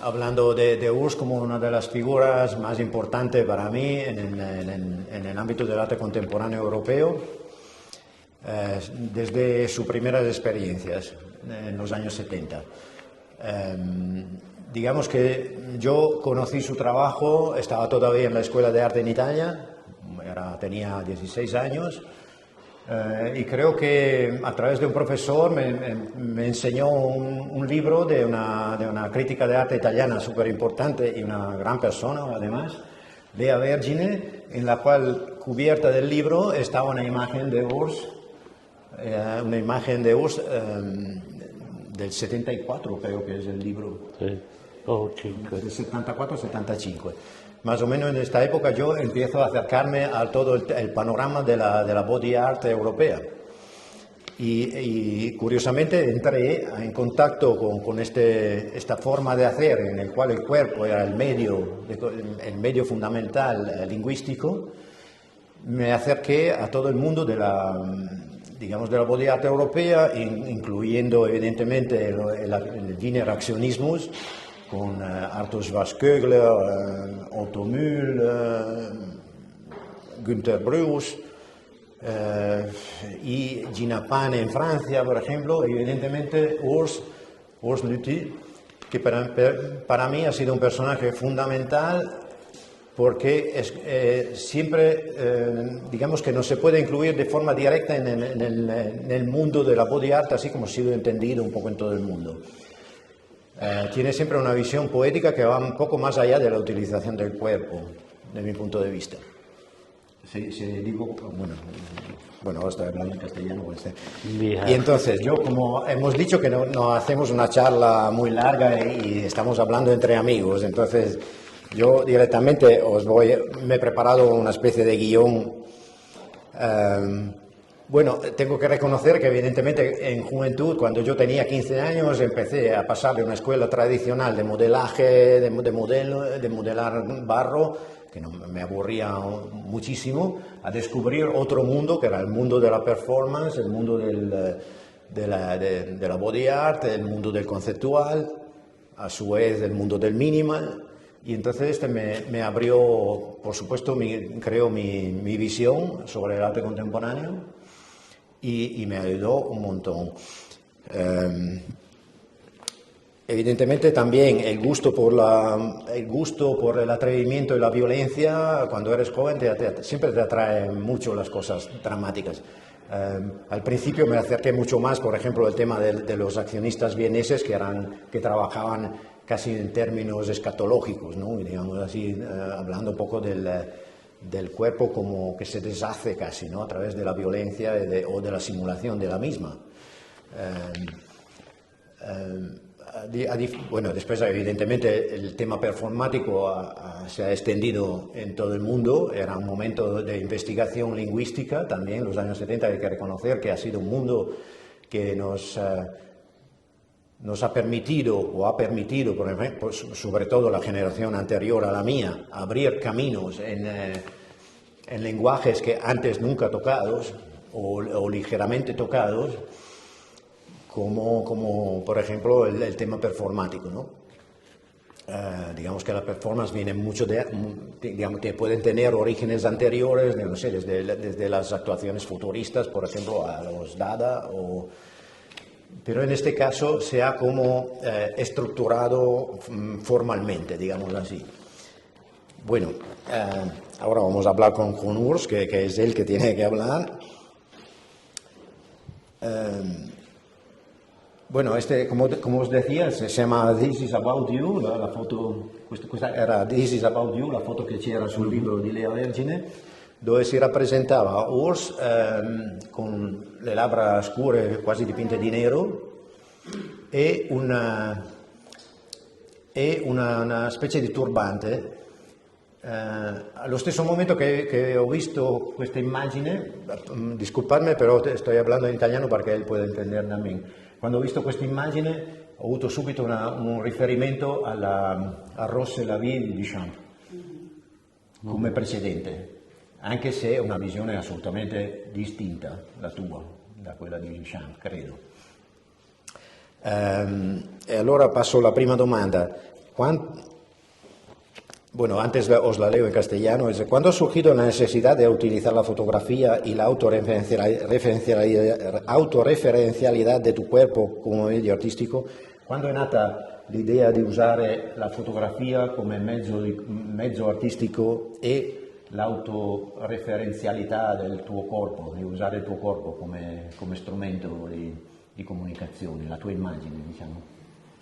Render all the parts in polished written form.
hablando de Urs como una de las figuras más importantes para mí en el ámbito del arte contemporáneo europeo, desde sus primeras experiencias en los años 70. Digamos que yo conocí su trabajo, estaba todavía en la Escuela de Arte en Italia, tenía 16 años, y creo que a través de un profesor me enseñó un libro de una crítica de arte italiana súper importante y una gran persona además, Lea Vergine, en la cual cubierta del libro estaba una imagen de Urs, del 74, creo que es el libro. Sí. Oh, chico. Del 74-75. Más o menos en esta época yo empiezo a acercarme a todo el panorama de la body art europea. Y curiosamente entré en contacto con esta forma de hacer en el cual el cuerpo era el medio fundamental lingüístico. Me acerqué a todo el mundo de la body art europea, incluyendo evidentemente el Wiener Actionismus, con Arthur Schwarzkogler, Otto Mühl, Günter Bruce y Gina Pane en Francia, por ejemplo, evidentemente Urs Lüthi, que para mí ha sido un personaje fundamental porque siempre, digamos que no se puede incluir de forma directa en el mundo de la body art, así como ha sido entendido un poco en todo el mundo. Tiene siempre una visión poética que va un poco más allá de la utilización del cuerpo, de mi punto de vista. Si digo, bueno, ahora estoy hablando en castellano. Y entonces, como hemos dicho que no hacemos una charla muy larga y estamos hablando entre amigos, entonces yo directamente me he preparado una especie de guión. Bueno, tengo que reconocer que evidentemente en juventud, cuando yo tenía 15 años, empecé a pasar de una escuela tradicional de modelaje, de modelar barro, que me aburría muchísimo, a descubrir otro mundo, que era el mundo de la performance, el mundo de la body art, el mundo del conceptual, a su vez el mundo del minimal. Y entonces me abrió, por supuesto, creo mi visión sobre el arte contemporáneo. Y me ayudó un montón. Evidentemente también el gusto por el atrevimiento y la violencia, cuando eres joven, siempre te atraen mucho las cosas dramáticas. Al principio me acerqué mucho más, por ejemplo, el tema de los accionistas vieneses que trabajaban casi en términos escatológicos, ¿no? Digamos así, hablando un poco del cuerpo como que se deshace casi, ¿no? A través de la violencia o de la simulación de la misma. Bueno, después evidentemente el tema performático se ha extendido en todo el mundo. Era un momento de investigación lingüística también, los años 70, hay que reconocer que ha sido un mundo que nos ha permitido, por ejemplo, sobre todo la generación anterior a la mía, abrir caminos en lenguajes que antes nunca tocados o ligeramente tocados, como por ejemplo el tema performático, ¿no? Digamos que la performance viene mucho digamos que pueden tener orígenes anteriores, no sé, desde las actuaciones futuristas, por ejemplo, a los Dada pero en este caso se ha como estructurado formalmente, digamos así. Bueno, ahora vamos a hablar con Urs, que es él que tiene que hablar. Bueno, como os decía, se llama This is About You, la foto, questa era This is About You, la foto che c'era sul libro di Lea Vergine, dove si rappresentava Urs con le labbra scure quasi dipinte di nero e una specie di turbante. Allo stesso momento che ho visto questa immagine, disculpadme però sto hablando in italiano perché él puede entender también, quando ho visto questa immagine ho avuto subito un riferimento a Rosse la vie di Duchamp come precedente. Anche se è una visione assolutamente distinta la tua da quella di Duchamp, credo. E allora passo alla prima domanda. Bueno, antes os la leo en castellano. ¿Cuándo ha surgido la necesidad de utilizar la fotografía y la autorreferencialidad de tu cuerpo como medio artistico? ¿Cuándo è nata l'idea di usare la fotografia come mezzo artistico e l'autoreferenzialità del tuo corpo, di usare il tuo corpo come strumento di comunicazione, la tua immagine, diciamo?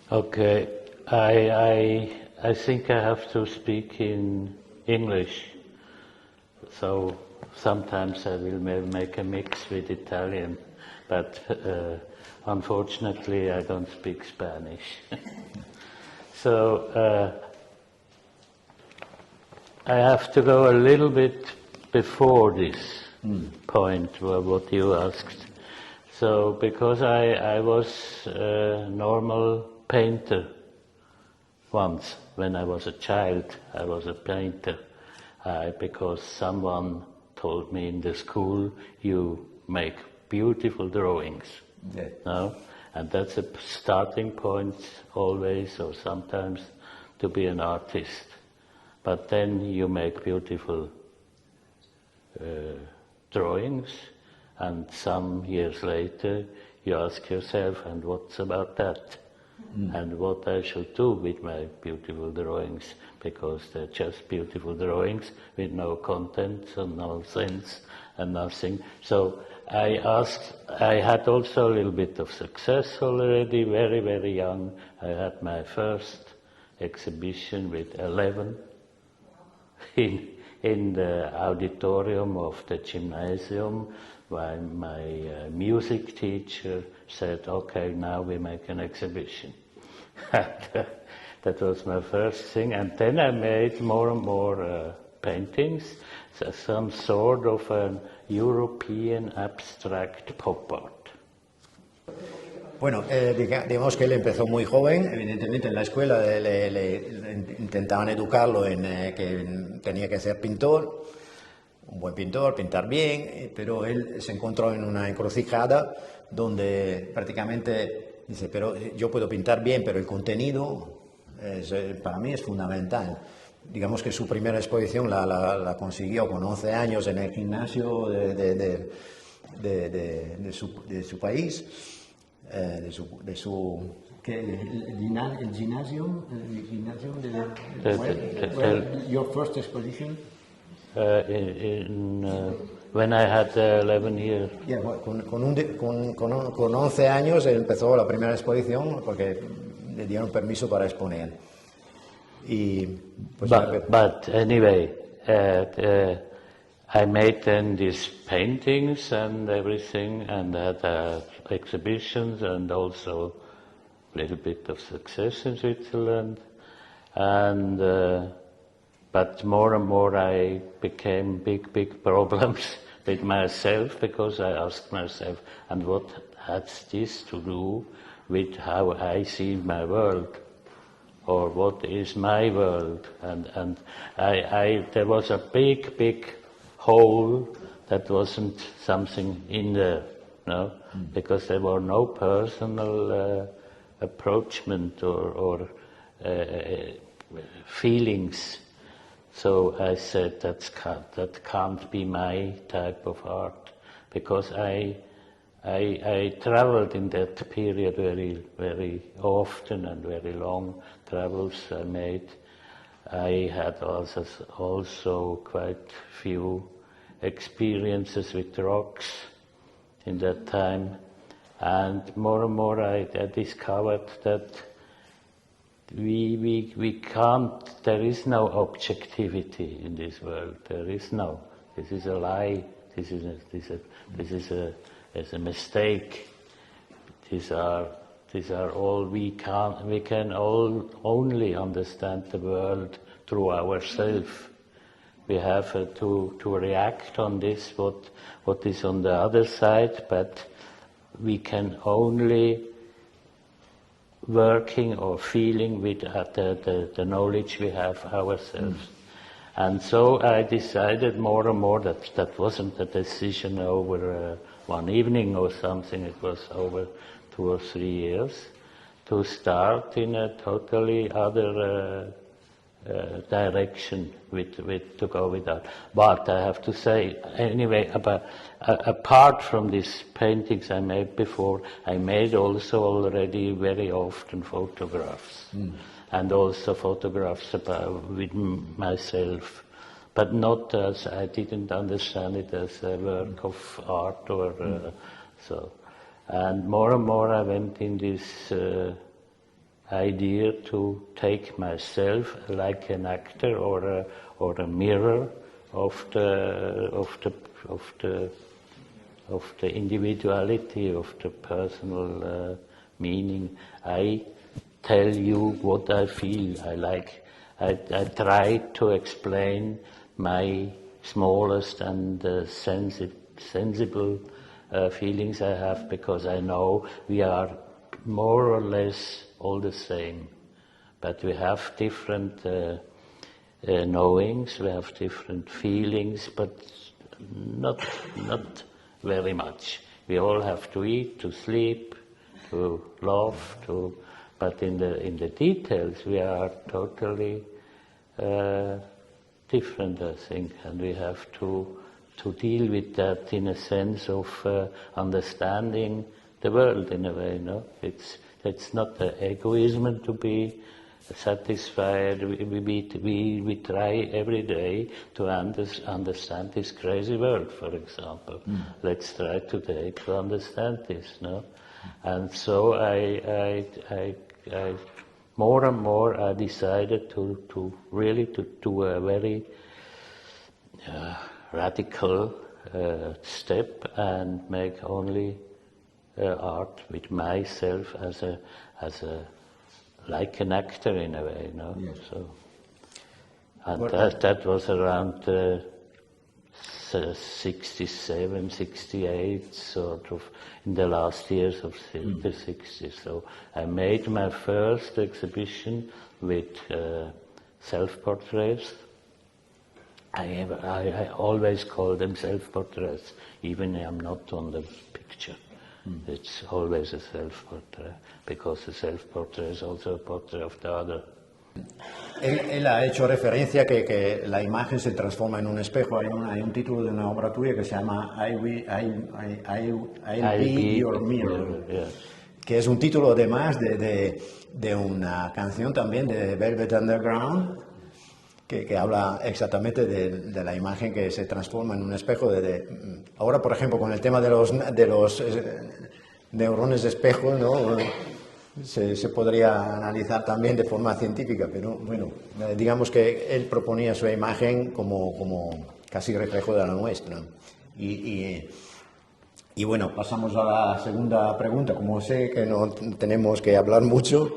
Okay, I think I have to speak in English, so sometimes I will make a mix with Italian, but unfortunately I don't speak Spanish. So I have to go a little bit before this point, what you asked. So because I was a normal painter once. When I was a child, I was a painter because someone told me in the school, you make beautiful drawings. Yeah. No? And that's a starting point always, or sometimes, to be an artist. But then you make beautiful drawings, and some years later you ask yourself, and what's about that? And what I should do with my beautiful drawings, because they're just beautiful drawings with no content and no sense and nothing. So I had also a little bit of success already, very, very young. I had my first exhibition with 11 in the auditorium of the gymnasium, while my music teacher said, okay, now we make an exhibition. That was my first thing, and then I made more and more paintings, so some sort of an European abstract pop art. Bueno, digamos que él empezó muy joven, evidentemente en la escuela le intentaban educarlo en que tenía que ser pintor, un buen pintor, pintar bien, pero él se encontró en una encrucijada donde prácticamente dice, pero yo puedo pintar bien, pero el contenido para mí es fundamental. Digamos que su primera exposición la consiguió con 11 años en el gimnasio de su país, el gimnasio your first exposition? When I had 11 years. Yeah, con 11 años empezó la primera exposición porque le dieron permiso para exponer. Y, pues, but anyway, I made then these paintings and everything, and had exhibitions, and also a little bit of success in Switzerland. And but more and more I became big problems with myself, because I asked myself, and what has this to do with how I see my world, or what is my world? And there was a big hole that wasn't something in there, no, because there were no personal approachment or feelings. So I said that can't be my type of art, because I traveled in that period very often, and very long travels I made. I had also quite few experiences with rocks in that time, and more I discovered that we can't, there is no objectivity in this world. There is no. This is a lie. This is a mistake. These are all we can only understand the world through ourselves. We have to react on this, what is on the other side, but we can only working or feeling with the knowledge we have ourselves. And so I decided more and more that wasn't a decision over one evening or something, it was over 2 or 3 years, to start in a totally other direction to go with that. But I have to say, anyway, apart from these paintings I made before, I made also already very often photographs, and also photographs with myself, but not as, I didn't understand it as a work of art or so. And more I went in this idea to take myself like an actor or a mirror of the individuality, of the personal meaning. I tell you what I feel. I try to explain my smallest and sensible feelings I have, because I know we are more or less all the same, but we have different knowings, we have different feelings, but not very much. We all have to eat, to sleep, to love, but in the details we are totally different, I think, and we have to deal with that in a sense of understanding the world in a way, no? It's not the egoism to be satisfied. We try every day to understand this crazy world, for example. Let's try today to understand this, no? And so I more and more I decided to really do a very radical step and make only art with myself as a like an actor in a way, you know. Yes. So, and that was around 67, 68, sort of in the last years of the 60s. So I made my first exhibition with self-portraits. I always call them self-portraits, even I'm not on the picture. It's always a self-portrait, because the self-portrait is also a portrait of the other. Él ha hecho referencia que la imagen se transforma en un espejo. Hay un título de una obra tuya que se llama I'll Be Your Mirror, yeah. Que es un título además de una canción también de Velvet Underground, que habla exactamente de la imagen que se transforma en un espejo. Ahora, por ejemplo, con el tema de los neurones de espejo, ¿no? Se podría analizar también de forma científica, pero bueno, digamos que él proponía su imagen como casi reflejo de la nuestra. Y bueno, pasamos a la segunda pregunta. Como sé que no tenemos que hablar mucho,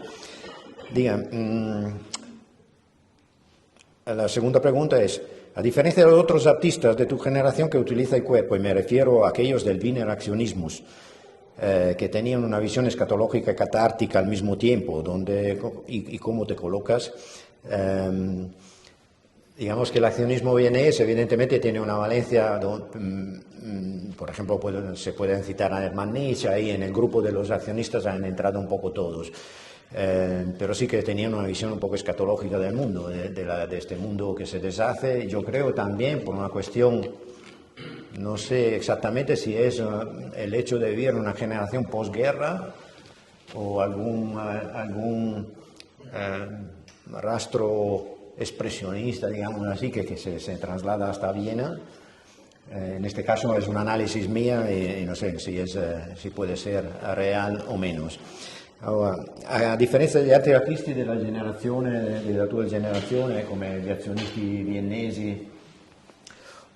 la segunda pregunta es: a diferencia de otros artistas de tu generación que utiliza el cuerpo, y me refiero a aquellos del Wiener Actionismus, que tenían una visión escatológica y catártica al mismo tiempo, y cómo te colocas, digamos que el accionismo vienés evidentemente tiene una valencia, por ejemplo, se pueden citar a Hermann Nietzsche, ahí en el grupo de los accionistas han entrado un poco todos. Pero sí que tenían una visión un poco escatológica del mundo, de este mundo que se deshace. Yo creo también por una cuestión, no sé exactamente si es el hecho de vivir en una generación posguerra o algún rastro expresionista, digamos así, que se traslada hasta Viena. En este caso es un análisis mía y no sé si puede ser real o menos. Allora, a differenza degli altri artisti della tua generazione, come gli azionisti viennesi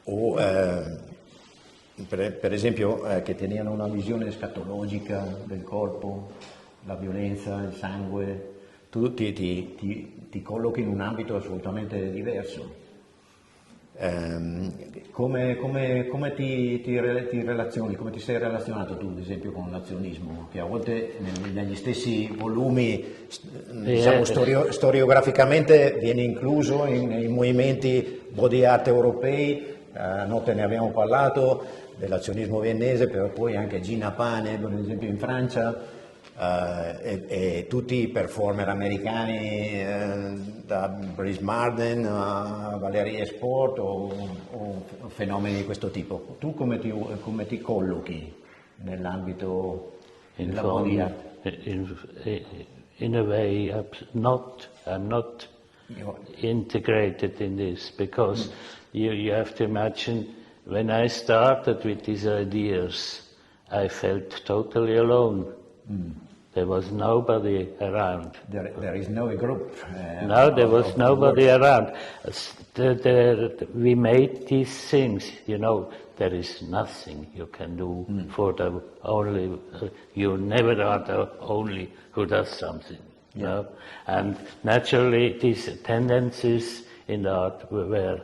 o per esempio che tenevano una visione escatologica del corpo, la violenza, il sangue, tu ti collochi in un ambito assolutamente diverso. Come ti relazioni, come ti sei relazionato tu ad esempio con l'azionismo, che a volte negli stessi volumi, diciamo, storiograficamente viene incluso nei movimenti body art europei. Notte ne abbiamo parlato dell'azionismo viennese, però poi anche Gina Pane, per esempio in Francia, tutti performer americani, da Brice Marden a Valerie Sport o fenomeni di questo tipo. Tu come ti collochi nell'ambito della body art? In a way, I'm not integrated in this, because you have to imagine, when I started with these ideas, I felt totally alone. There was nobody around. There is no group. No, there was nobody around. We made these things, you know, there is nothing you can do for the only, you never are the only who does something, you know. And naturally these tendencies in art were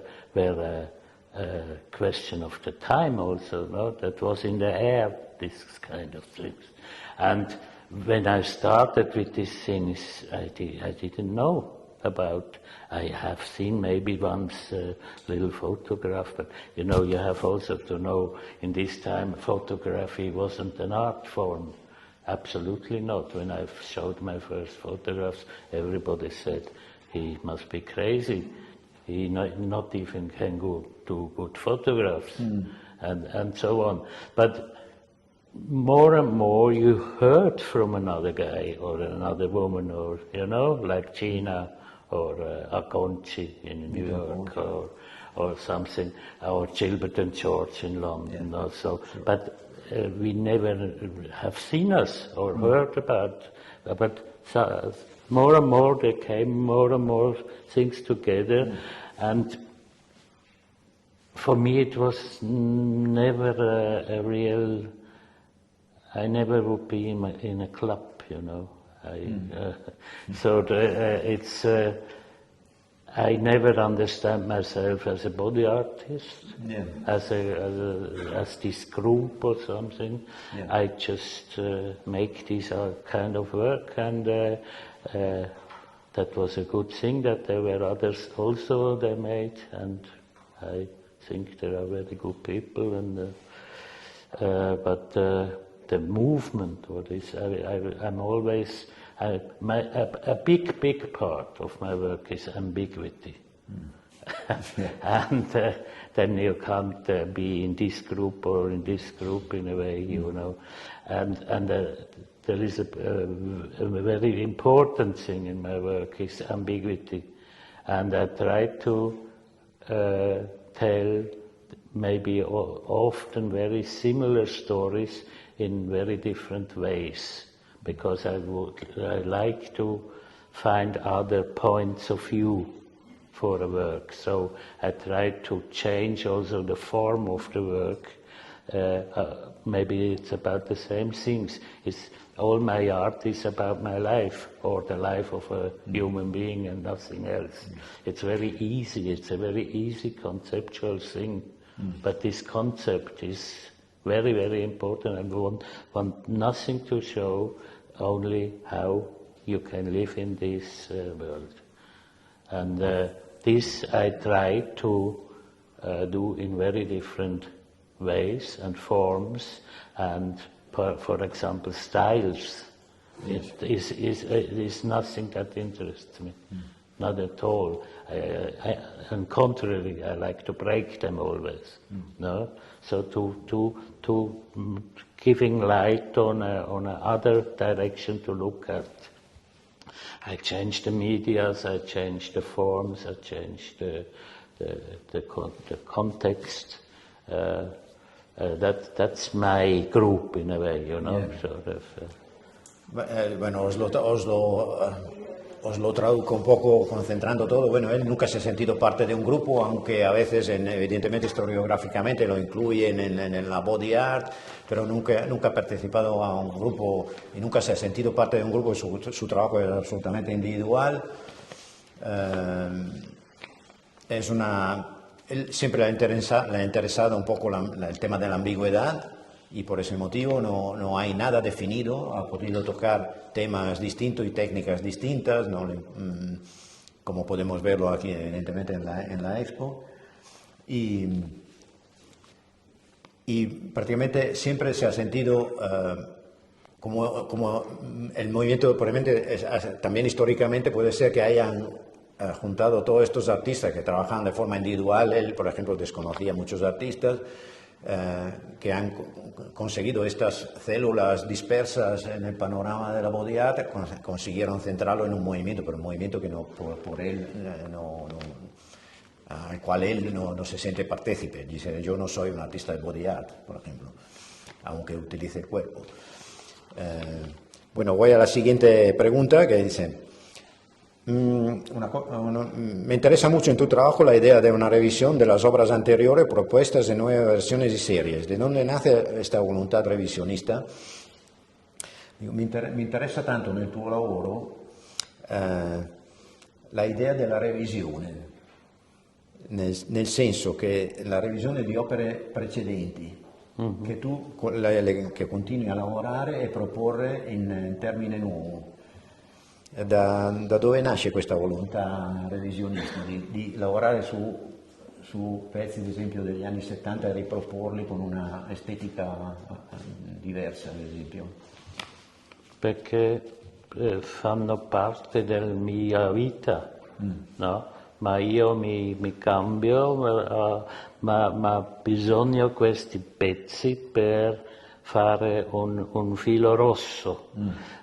a question of the time also, no? That was in the air, this kind of things. And when I started with these things, I didn't know about. I have seen maybe once a little photograph, but you know, you have also to know, in this time photography wasn't an art form. Absolutely not. When I showed my first photographs, everybody said, he must be crazy. He not even can do good photographs, and so on. But more and more you heard from another guy or another woman, or, you know, like Gina or Aconci in New York, or something, or Gilbert and George in London also. But we never have seen us or heard about. But more and more there came more and more things together, and for me it was never a real. I never would be in a club, you know. So it's. I never understand myself as a body artist, as this group or something. I just make this kind of work, and that was a good thing that there were others also they made, and I think there are very good people, and but the movement, or this, I'm always. A big part of my work is ambiguity. And then you can't be in this group or in this group in a way, you know. And there is a very important thing in my work is ambiguity. And I try to tell maybe often very similar stories in very different ways, because I like to find other points of view for a work. So I try to change also the form of the work. Maybe it's about the same things. All my art is about my life, or the life of a human being, and nothing else. It's very easy. It's a very easy conceptual thing. But this concept is very, very important, and we want nothing to show, only how you can live in this world. And this I try to do in very different ways and forms, and for example styles. It is nothing that interests me, not at all. And contrary, I like to break them always. No, so to giving light on a other direction to look at. I change the medias, I change the forms, I change the context. That's my group in a way, you know. Sort of. Bueno, os lo traduzco un poco concentrando todo. Bueno, él nunca se ha sentido parte de un grupo, aunque a veces, evidentemente, historiográficamente lo incluyen en la body art, pero nunca ha participado a un grupo y nunca se ha sentido parte de un grupo. Su trabajo es absolutamente individual. Él siempre le ha interesado un poco el tema de la ambigüedad, y por ese motivo no hay nada definido. Ha podido tocar temas distintos y técnicas distintas, como podemos verlo aquí evidentemente en la expo, y prácticamente siempre se ha sentido como el movimiento, probablemente, también históricamente puede ser que hayan juntado todos estos artistas que trabajan de forma individual. Él, por ejemplo, desconocía muchos artistas que han conseguido estas células dispersas en el panorama de la Body Art, consiguieron centrarlo en un movimiento, pero un movimiento que no, por él al cual él no se siente partícipe. Dice, yo no soy un artista de Body Art, por ejemplo, aunque utilice el cuerpo. Bueno, voy a la siguiente pregunta que dice, me interesa mucho en tu trabajo la idea de una revisión de las obras anteriores propuestas en nuevas versiones y series. ¿De dónde nace esta voluntad revisionista? Mi interessa tanto nel tuo lavoro la idea della revisione, nel senso che la revisione di opere precedenti, che tu che continui a lavorare e proporre in termine nuovo. Da dove nasce questa volontà revisionista di lavorare su pezzi, ad esempio, degli anni 70 e riproporli con una estetica diversa, ad esempio? Perché fanno parte della mia vita, no? Ma io mi cambio, ma bisogna questi pezzi per fare un filo rosso,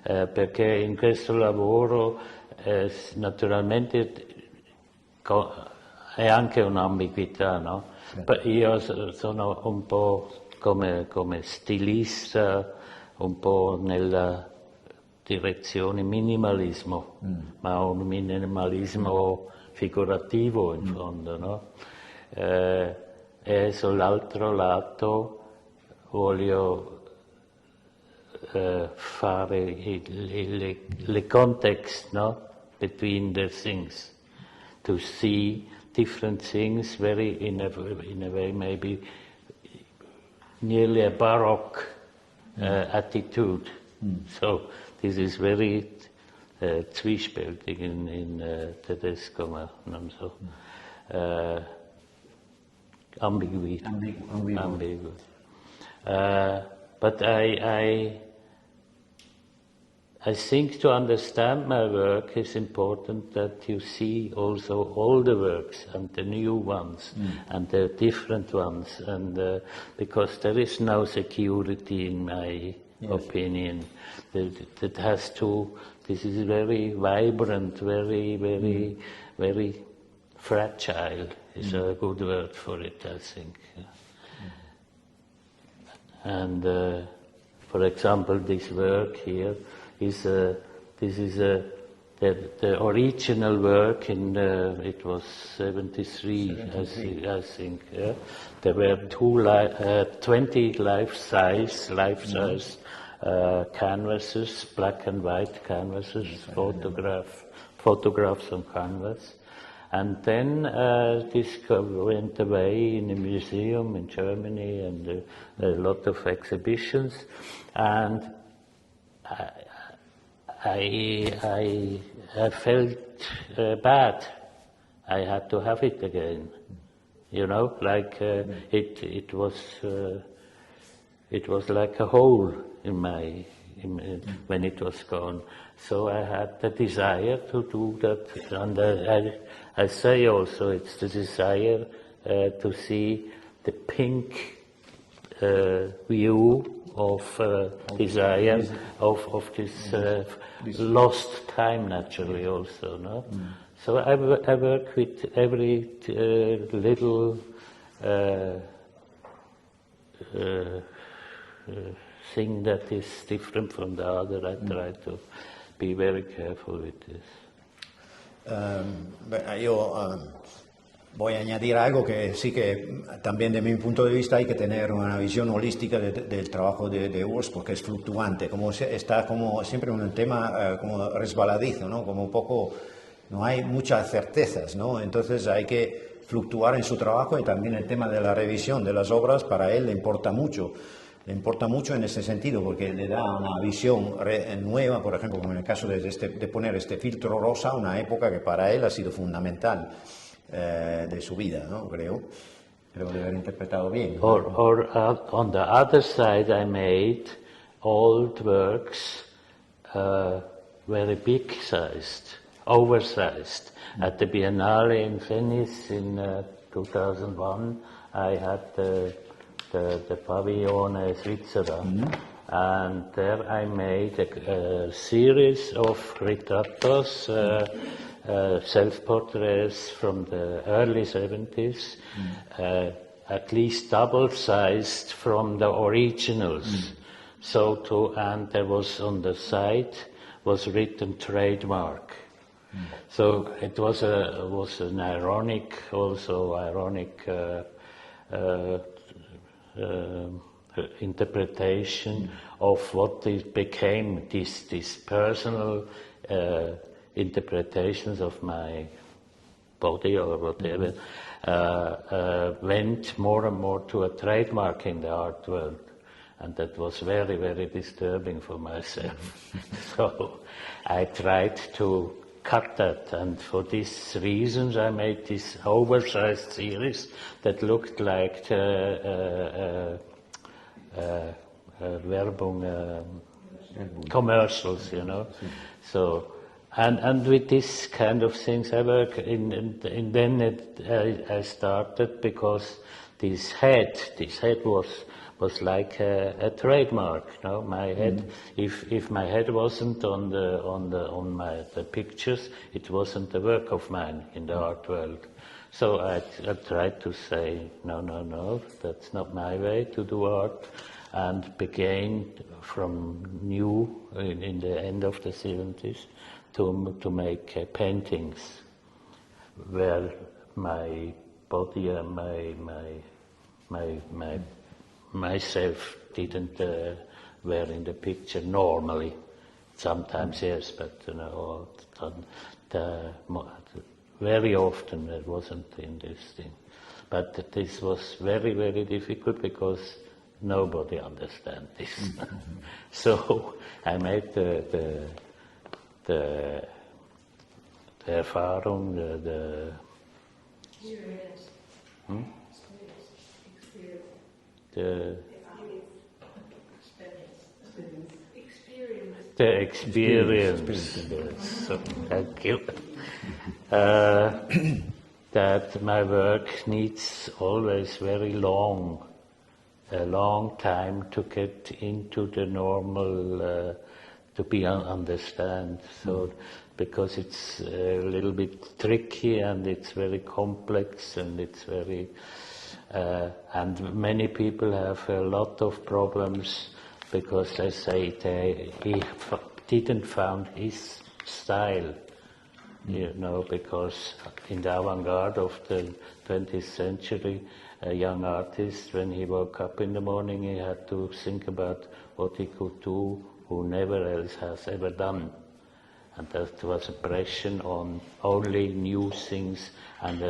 perché in questo lavoro naturalmente è anche un'ambiguità, no? Io sono un po' come stilista, un po' nella direzione minimalismo, ma un minimalismo figurativo in fondo, no? E sull'altro lato voglio fare le context, no? Between the things, to see different things very in a way maybe nearly a baroque attitude. So this is very zwiespältig in tedesco, ma non so. Ambiguous. But I think to understand my work is important that you see also all the works and the new ones and the different ones, and because there is no security in my opinion. That has to. This is very vibrant, very fragile. Is a good word for it, I think. And for example, this work here is the original work in it was 73, I think. Yeah? There were 20 life-size canvases, black and white canvases, photographs on canvas. And then this went away in a museum in Germany and a lot of exhibitions. And I felt bad. I had to have it again. You know, like it was like a hole in my when it was gone. So I had the desire to do that, and I say also it's the desire to see the pink view of desire of this lost time naturally also, no? So I work with every little thing that is different from the other. I try to be very careful with this. Voy a añadir algo que sí que también de mi punto de vista hay que tener una visión holística del trabajo de Urs, porque es fluctuante, está como siempre un tema como resbaladizo, ¿no? Como un poco, no hay muchas certezas, ¿no? Entonces hay que fluctuar en su trabajo, y también el tema de la revisión de las obras para él le importa mucho. Le importa mucho en ese sentido, porque le da una visión nueva, por ejemplo, como en el caso de poner este filtro rosa, una época que para él ha sido fundamental de su vida, ¿no? Creo de haber interpretado bien. Or on the other side, I made old works, very big-sized, oversized. At the Biennale in Venice in 2001, I had the Pavillon Svizzera, and there I made a series of ritrattos, self-portraits from the early 70s, at least double-sized from the originals. And there was on the side was written trademark. So it was an ironic interpretation of what it became, these personal interpretations of my body or whatever, went more and more to a trademark in the art world. And that was very, very disturbing for myself. So I tried to cut that, and for these reasons I made this oversized series that looked like Werbung, commercials, you know. So, and with this kind of things I work in, and then I started because this head was like a trademark. No, my head. If my head wasn't on the pictures, it wasn't a work of mine in the art world. So I tried to say no, that's not my way to do art, and began from new in the end of the 70s to make paintings where my body and myself didn't were in the picture normally. Sometimes yes, but very often it wasn't in this thing. But this was very, very difficult because nobody understands this. So I made the Erfahrung, the experience. So, thank you. That my work needs always very a long time to get into the normal, to be understand. So, because it's a little bit tricky and it's very complex and it's very. And many people have a lot of problems because they say he didn't find his style, you know, because in the avant-garde of the 20th century, a young artist, when he woke up in the morning, he had to think about what he could do who never else has ever done. And that was a pressure on only new things, and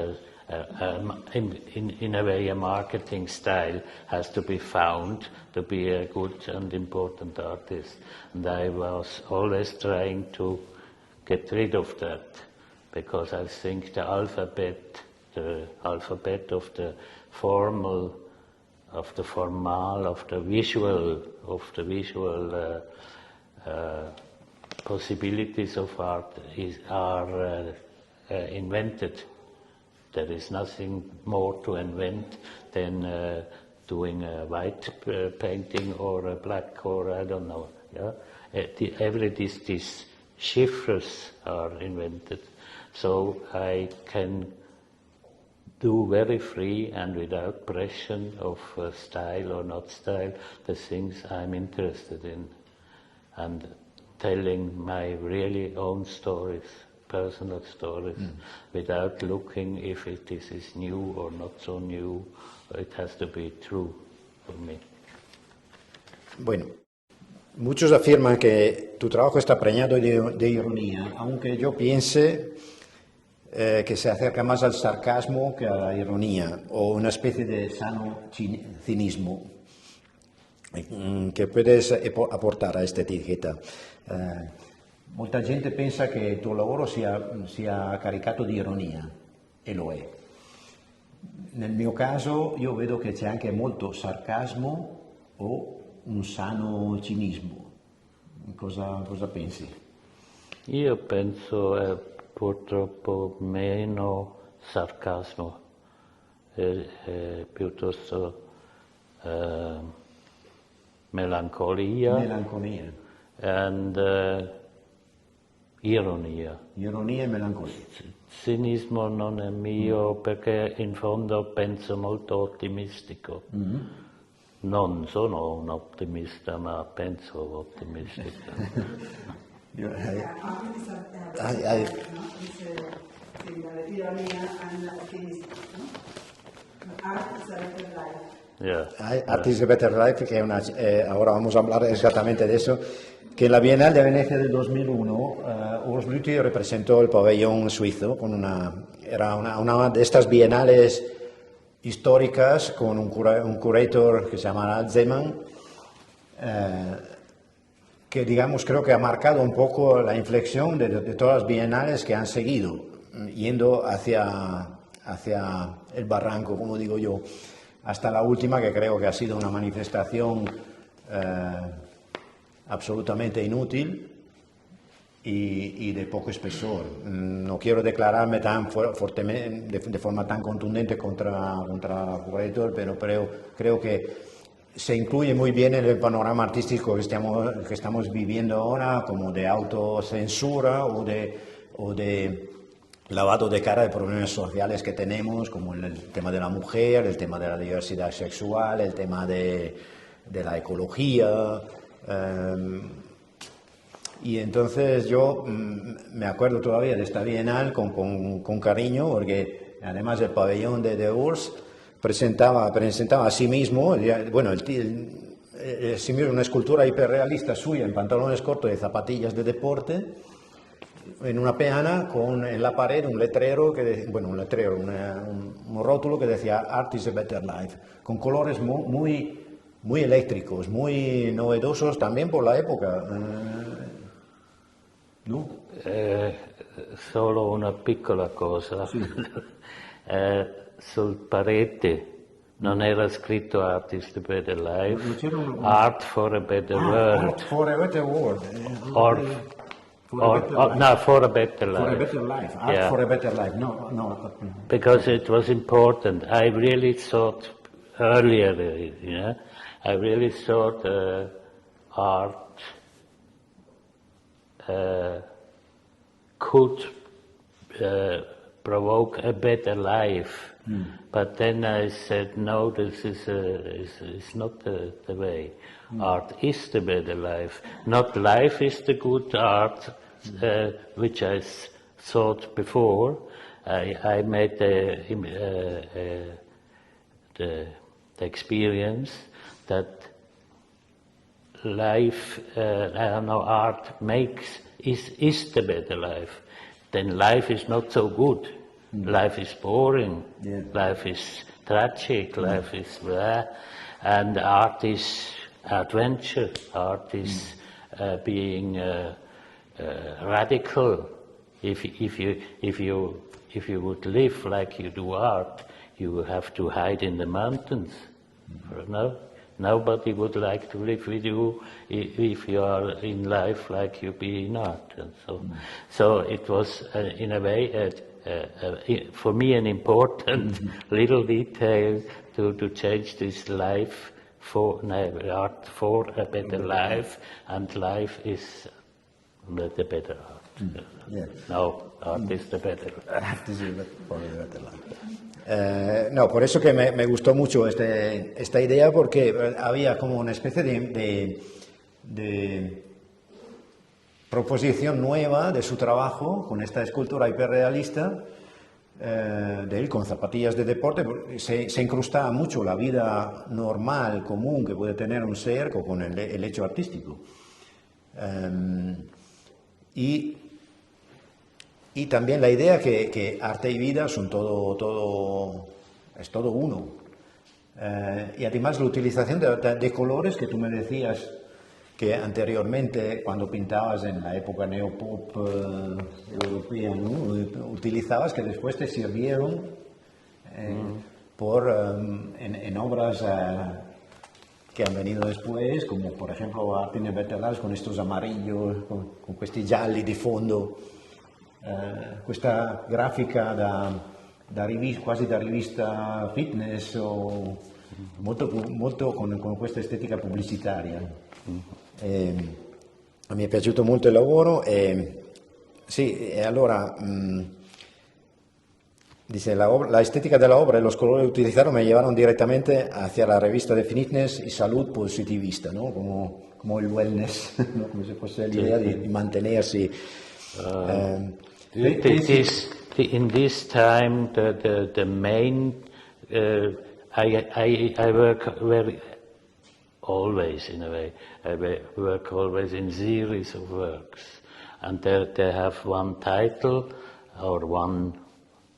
in a way a marketing style has to be found to be a good and important artist. And I was always trying to get rid of that, because I think the alphabet of the formal, of the visual possibilities of art are invented. There is nothing more to invent than doing a white painting or a black, or I don't know. Yeah, these chiffres are invented, so I can do very free and without pressure of style or not style the things I'm interested in, and telling my really own stories, personal stories, without looking if this is new or not so new. It has to be true for me. Bueno, muchos afirman que tu trabajo está preñado de ironía, aunque yo piense que se acerca más al sarcasmo que a la ironía, o una especie de sano cinismo che puedes apportare a questa etichetta. Molta gente pensa che il tuo lavoro sia caricato di ironia, e lo è. Nel mio caso io vedo che c'è anche molto sarcasmo o un sano cinismo. Cosa pensi? Io penso purtroppo meno sarcasmo, piuttosto melancolia. Melanconia. And ironia. Ironia e melancolia. Cinismo non è mio perché in fondo penso molto ottimistico. Non sono un ottimista, ma penso ottimista. Yeah. Art is a Better Life, que ahora vamos a hablar exactamente de eso, que en la Bienal de Venecia del 2001, Urs Lüthi representó el pabellón suizo, era una de estas bienales históricas con un curator que se llama Zeman, que digamos creo que ha marcado un poco la inflexión de todas las bienales que han seguido, yendo hacia el barranco, como digo yo, hasta la última, que creo que ha sido una manifestación absolutamente inútil y de poco espesor. No quiero declararme tan fuertemente, de forma tan contundente contra Curator, pero creo que se incluye muy bien en el panorama artístico que estamos viviendo ahora, como de autocensura o de lavado de cara de problemas sociales que tenemos, como el tema de la mujer, el tema de la diversidad sexual, el tema de la ecología. Y entonces yo me acuerdo todavía de esta bienal con cariño, porque además el pabellón de Urs presentaba a sí mismo, bueno, sí mismo una escultura hiperrealista suya en pantalones cortos y zapatillas de deporte, en una peana con en la pared un letrero, un rótulo que decía Art is a Better Life, con colores muy eléctricos, muy novedosos también por la época. ¿No? Solo una piccola cosa. Sì. Sul parete non era scritto Art is the Better Life, Non c'era Art for a Better World. Art for a Better World. For a Better Life. For a Better Life. Art Yeah. for a Better Life. No. Because it was important. I really thought earlier, I really thought art could provoke a better life. But then I said, no, this is not the way. Art is the better life. Not life is the good art, which I thought before. I made the experience that life, art is the better life. Then life is not so good. Life is boring. Yeah. Life is tragic. Life is blah. And art is adventure. Art is being radical. If you would live like you do art, you would have to hide in the mountains. No, nobody would like to live with you if you are in life like you be in art. And so it was in a way for me an important little detail to change this life for art for a better life, and life is the better art. Yeah. No, art is the better. Art is for a Better Life. No, por eso que me gustó mucho esta idea, porque había como una especie de proposición nueva de su trabajo con esta escultura hiperrealista de él con zapatillas de deporte. Se incrustaba mucho la vida normal, común que puede tener un ser con el hecho artístico. Y también la idea que arte y vida son es todo uno. Y además la utilización de colores que tú me decías que anteriormente, cuando pintabas en la época neopop europea, ¿no? Utilizabas, que después te sirvieron en obras que han venido después, como por ejemplo arte invertebrales con estos amarillos, con questi gialli di fondo, questa grafica quasi da rivista fitness, o molto con questa estetica pubblicitaria. Mi è piaciuto molto il lavoro sì, e allora dice, la estética de la obra y los colores utilizados me llevaron directamente hacia la revista de fitness y salud positivista, ¿no? Como el wellness, ¿no? Como si fuese l'idea di mantenersi. In this time, the main, I work always in a way, I work always in series of works, and they have one title or one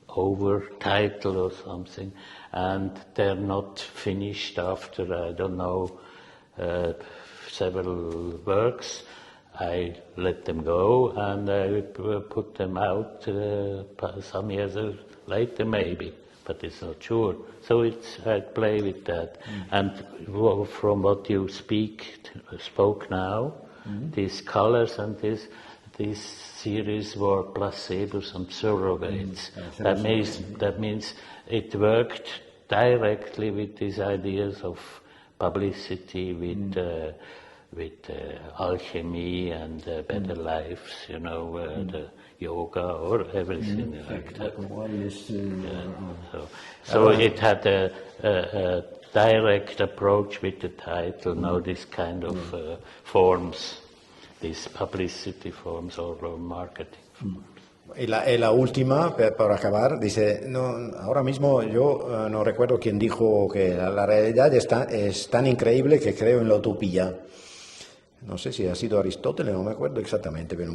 over title or something, and they're not finished after, I don't know, several works. I let them go and I put them out some years later maybe, but it's not sure. So I play with that. And from what you spoke now, these colors and these series were placebos and surrogates. That means it worked directly with these ideas of publicity, with alchemy and better lives, you know, the yoga or everything like that. So it had a direct approach with the title, no this kind of forms, these publicity forms or marketing forms. Y la última, para acabar, dice, no, ahora mismo yo no recuerdo quién dijo que la realidad es tan increíble que creo en la utopía. No sé si ha sido Aristóteles, no me acuerdo exactamente, pero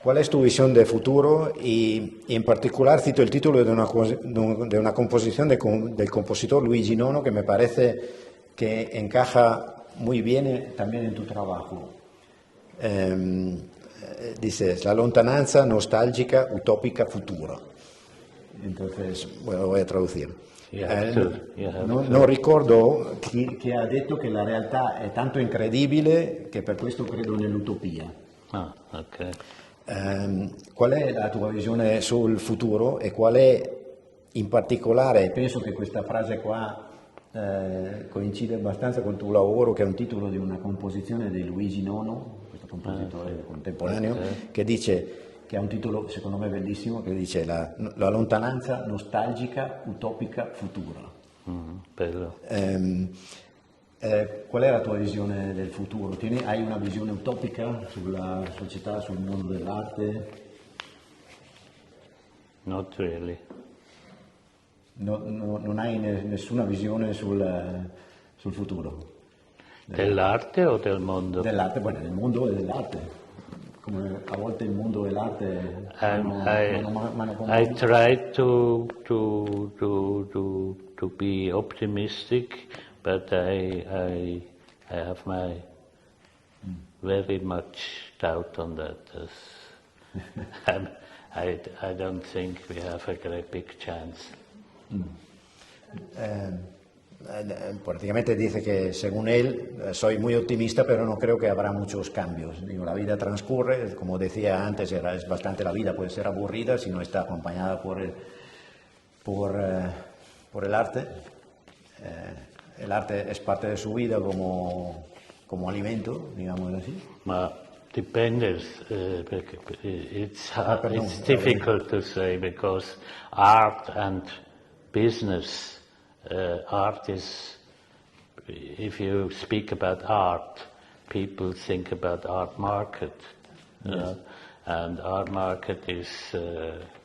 ¿cuál es tu visión de futuro? Y en particular cito el título de una composición del compositor Luigi Nono, que me parece que encaja muy bien también en tu trabajo. Dices, la lontananza nostálgica, utópica, futura. Entonces, bueno, lo voy a traducir. Non ricordo chi ha detto che la realtà è tanto incredibile che per questo credo nell'utopia. Qual è la tua visione sul futuro e qual è in particolare, penso che questa frase qua coincide abbastanza con il tuo lavoro, che è un titolo di una composizione di Luigi Nono, questo compositore contemporaneo, che dice, che ha un titolo secondo me bellissimo, che dice la lontananza nostalgica, utopica, futura. Bello. Qual è la tua visione del futuro? Hai una visione utopica sulla società, sul mondo dell'arte? Not really. Non hai nessuna visione sul futuro? Dell'arte o del mondo? Dell'arte, bueno, del mondo e dell'arte. Come a volte il mondo e l'arte I try to be optimistic, but I have my very much doubt on that. I don't think we have a great big chance. Prácticamente dice que según él soy muy optimista, pero no creo que habrá muchos cambios. Digo, la vida transcurre, como decía antes, es bastante, la vida puede ser aburrida si no está acompañada por el arte. El arte es parte de su vida como alimento, digamos así. Depends. It's difficult to say because art and business. Art is, if you speak about art, people think about art market, and art market is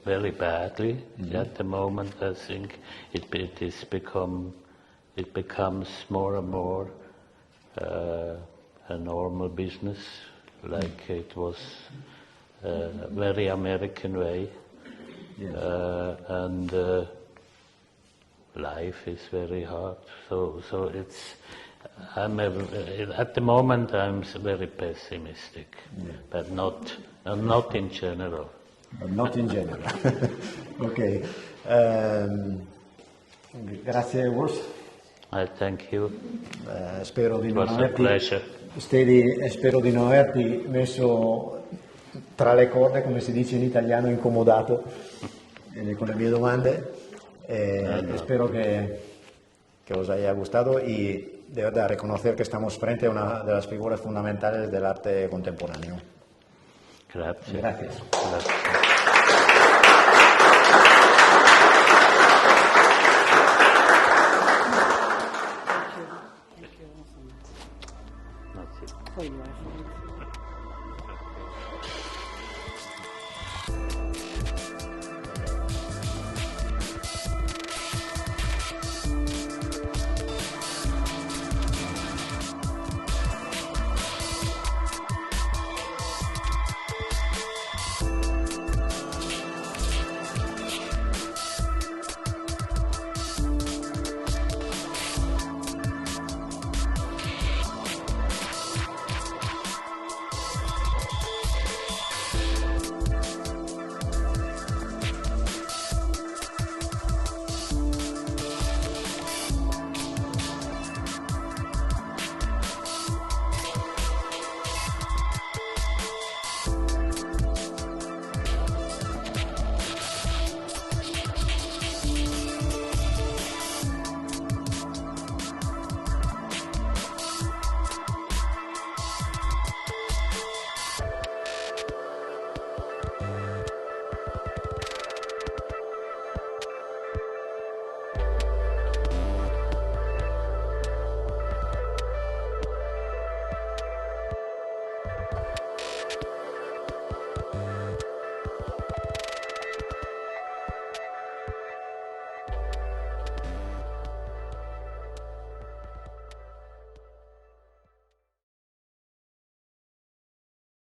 very badly at the moment. I think it becomes more and more a normal business, like it was a very American way, and life is very hard. So it's. At the moment I'm very pessimistic, but not in general. But not in general. Ok. Grazie Urs. I thank you. Spero di It non was a pleasure. spero di non averti messo tra le corde, come si dice in italiano, incomodato con le mie domande. Espero que os haya gustado y de verdad reconocer que estamos frente a una de las figuras fundamentales del arte contemporáneo. Grazie. Gracias. Grazie. That's it. Oh, you are.